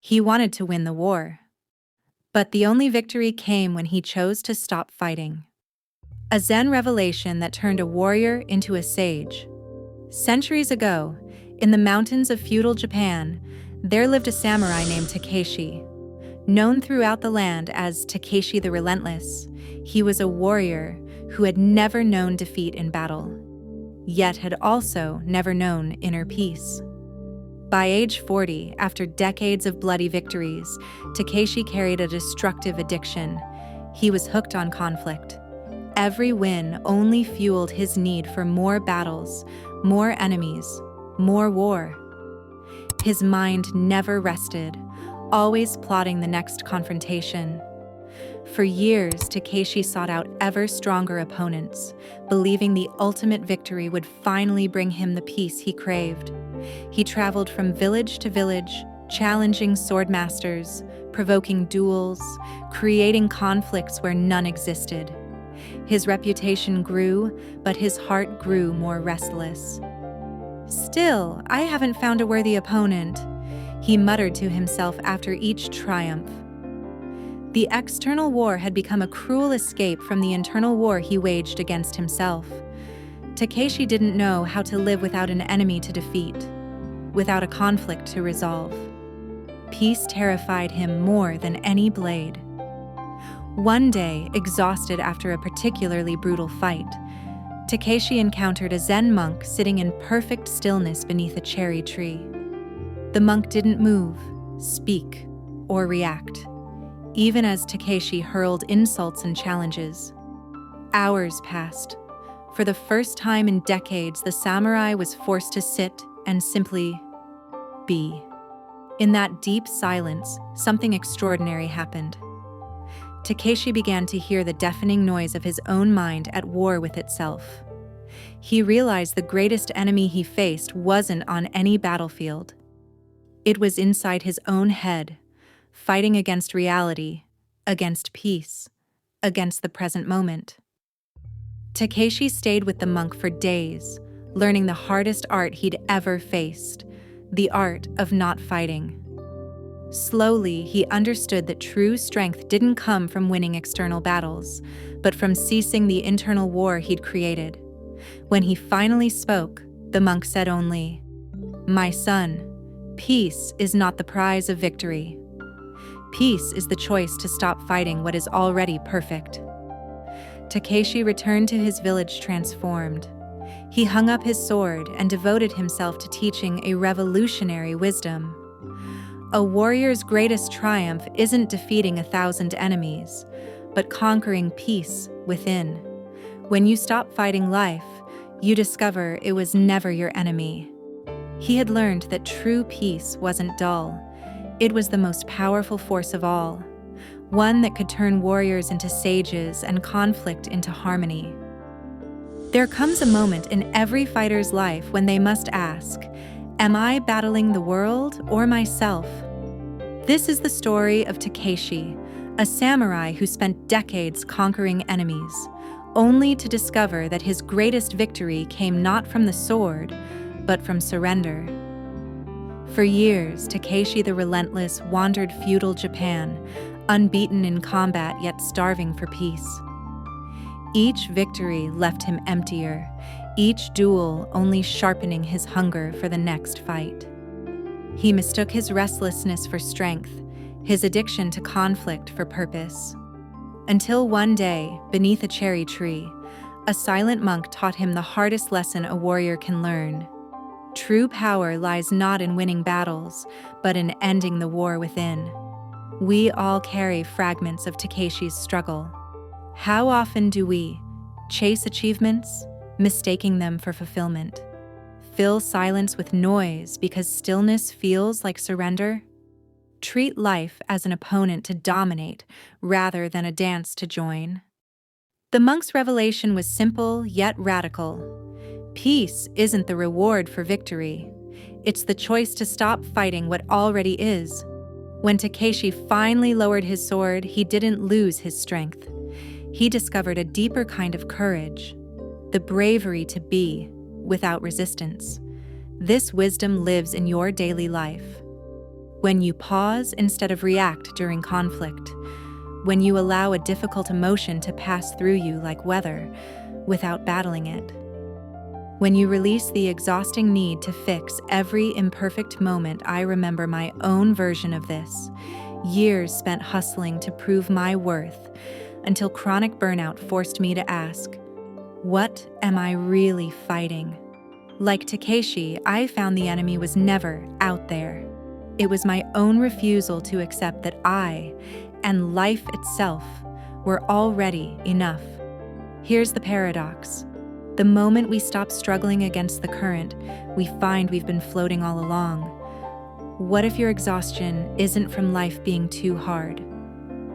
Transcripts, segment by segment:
He wanted to win the war. But the only victory came when he chose to stop fighting. A Zen revelation that turned a warrior into a sage. Centuries ago, in the mountains of feudal Japan, there lived a samurai named Takeshi. Known throughout the land as Takeshi the Relentless, he was a warrior who had never known defeat in battle, yet had also never known inner peace. By age 40, after decades of bloody victories, Takeshi carried a destructive addiction. He was hooked on conflict. Every win only fueled his need for more battles, more enemies, more war. His mind never rested, always plotting the next confrontation. For years, Takeshi sought out ever stronger opponents, believing the ultimate victory would finally bring him the peace he craved. He traveled from village to village, challenging sword masters, provoking duels, creating conflicts where none existed. His reputation grew, but his heart grew more restless. "Still, I haven't found a worthy opponent," he muttered to himself after each triumph. The external war had become a cruel escape from the internal war he waged against himself. Takeshi didn't know how to live without an enemy to defeat, without a conflict to resolve. Peace terrified him more than any blade. One day, exhausted after a particularly brutal fight, Takeshi encountered a Zen monk sitting in perfect stillness beneath a cherry tree. The monk didn't move, speak, or react, even as Takeshi hurled insults and challenges. Hours passed. For the first time in decades, the samurai was forced to sit and simply be. In that deep silence, something extraordinary happened. Takeshi began to hear the deafening noise of his own mind at war with itself. He realized the greatest enemy he faced wasn't on any battlefield. It was inside his own head, fighting against reality, against peace, against the present moment. Takeshi stayed with the monk for days, learning the hardest art he'd ever faced, the art of not fighting. Slowly, he understood that true strength didn't come from winning external battles, but from ceasing the internal war he'd created. When he finally spoke, the monk said only, "My son, peace is not the prize of victory. Peace is the choice to stop fighting what is already perfect." Takeshi returned to his village transformed. He hung up his sword and devoted himself to teaching a revolutionary wisdom. A warrior's greatest triumph isn't defeating 1,000 enemies, but conquering peace within. When you stop fighting life, you discover it was never your enemy. He had learned that true peace wasn't dull. It was the most powerful force of all, one that could turn warriors into sages and conflict into harmony. There comes a moment in every fighter's life when they must ask, "Am I battling the world or myself?" This is the story of Takeshi, a samurai who spent decades conquering enemies, only to discover that his greatest victory came not from the sword, but from surrender. For years, Takeshi the Relentless wandered feudal Japan, unbeaten in combat yet starving for peace. Each victory left him emptier, each duel only sharpening his hunger for the next fight. He mistook his restlessness for strength, his addiction to conflict for purpose. Until one day, beneath a cherry tree, a silent monk taught him the hardest lesson a warrior can learn. True power lies not in winning battles, but in ending the war within. We all carry fragments of Takeshi's struggle. How often do we chase achievements, mistaking them for fulfillment? Fill silence with noise because stillness feels like surrender? Treat life as an opponent to dominate rather than a dance to join. The monk's revelation was simple yet radical. Peace isn't the reward for victory. It's the choice to stop fighting what already is. When Takeshi finally lowered his sword, he didn't lose his strength. He discovered a deeper kind of courage, the bravery to be without resistance. This wisdom lives in your daily life. when you pause instead of react during conflict, when you allow a difficult emotion to pass through you like weather without battling it, when you release the exhausting need to fix every imperfect moment. I remember my own version of this, years spent hustling to prove my worth until chronic burnout forced me to ask, what am I really fighting? Like Takeshi, I found the enemy was never out there. It was my own refusal to accept that I, and life itself, were already enough. Here's the paradox. The moment we stop struggling against the current, we find we've been floating all along. What if your exhaustion isn't from life being too hard,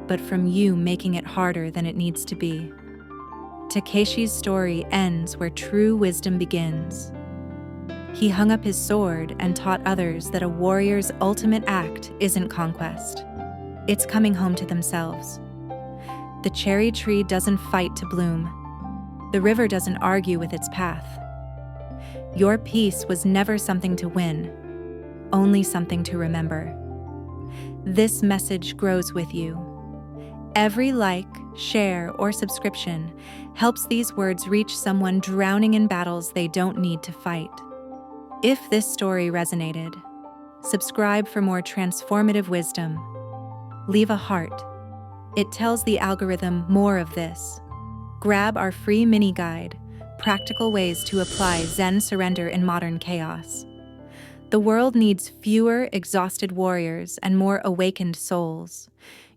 but from you making it harder than it needs to be? Takeshi's story ends where true wisdom begins. He hung up his sword and taught others that a warrior's ultimate act isn't conquest. It's coming home to themselves. The cherry tree doesn't fight to bloom. The river doesn't argue with its path. Your peace was never something to win, only something to remember. This message grows with you. Every like, share, or subscription helps these words reach someone drowning in battles they don't need to fight. If this story resonated, subscribe for more transformative wisdom. Leave a heart. It tells the algorithm more of this. Grab our free mini guide, Practical Ways to Apply Zen Surrender in Modern Chaos. The world needs fewer exhausted warriors and more awakened souls.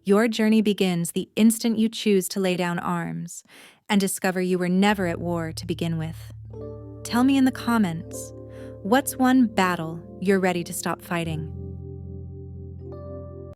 Your journey begins the instant you choose to lay down arms and discover you were never at war to begin with. Tell me in the comments, what's one battle you're ready to stop fighting?